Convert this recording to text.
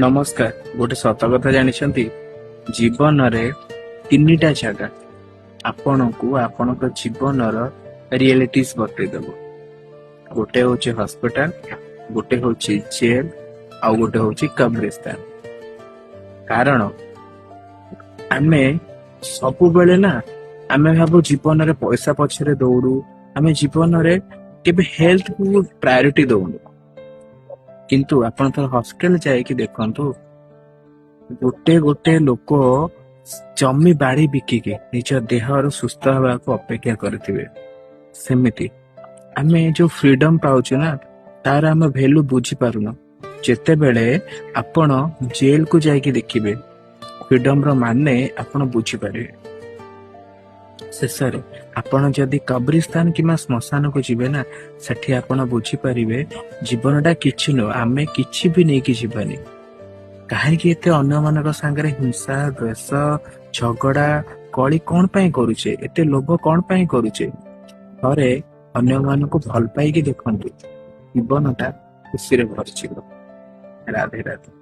ନମସ୍କାର। ଗୋଟେ ସତ କଥା ଜାଣିଛନ୍ତି, ଜୀବନରେ ତିନିଟା ଜାଗା ଆପଣଙ୍କୁ ଆପଣଙ୍କ ଜୀବନର ରିଏଲିଟିଜ ବତେଇଦେବ। ଗୋଟେ ହଉଛି ହସ୍ପିଟାଲ, ଗୋଟେ ହଉଛି ଜେଲ, ଆଉ ଗୋଟେ ହଉଛି କବ୍ରିସ୍ତାନ। କାରଣ ଆମେ ସବୁବେଳେ ନା ଆମେ ଭାବୁ ଜୀବନରେ ପଇସା ପଛରେ ଦୌଡୁ, ଆମେ ଜୀବନରେ କେବେ ହେଲ୍ଥକୁ ପ୍ରାୟୋରିଟି ଦଉନୁ। କିନ୍ତୁ ଆପଣ ଥରେ ହସ୍ପିଟାଲ ଯାଇକି ଦେଖନ୍ତୁ, ଗୋଟେ ଗୋଟେ ଲୋକ ଜମି ବାଡି ବିକିକି ନିଜ ଦେହରୁ ସୁସ୍ଥ ହେବାକୁ ଅପେକ୍ଷା କରିଥିବେ। ସେମିତି ଆମେ ଯୋଉ ଫ୍ରିଡମ ପାଉଛୁ ନା, ତାର ଆମେ ଭ୍ୟାଲୁ ବୁଝିପାରୁନୁ। ଯେତେବେଳେ ଆପଣ ଜେଲକୁ ଯାଇକି ଦେଖିବେ, ଫ୍ରିଡମର ମାନେ ଆପଣ ବୁଝିପାରିବେ। ଶେଷରେ ଆପଣ ଯଦି କବ୍ରିସ୍ତାନ କିମ୍ବା ଶ୍ମଶାନକୁ ଯିବେ ନା, ସେଠି ଆପଣ ବୁଝିପାରିବେ ଜୀବନଟା କିଛି ନୁହଁ, ଆମେ କିଛି ବି ନେଇକି ଯିବାନି। କାହିଁକି ଏତେ ଅନ୍ୟମାନଙ୍କ ସାଙ୍ଗରେ ହିଂସା, ଦ୍વેଷ, ଝଗଡା, କଳି କଣ ପାଇଁ କରୁଛେ? ଏତେ ଲୋଭ କଣ ପାଇଁ କରୁଛେ? ଥରେ ଅନ୍ୟମାନଙ୍କୁ ଭଲ ପାଇକି ଦେଖନ୍ତୁ, ଜୀବନଟା ଖୁସିରେ ଭରିଯିବ। ରାଧେ ରାଧେ।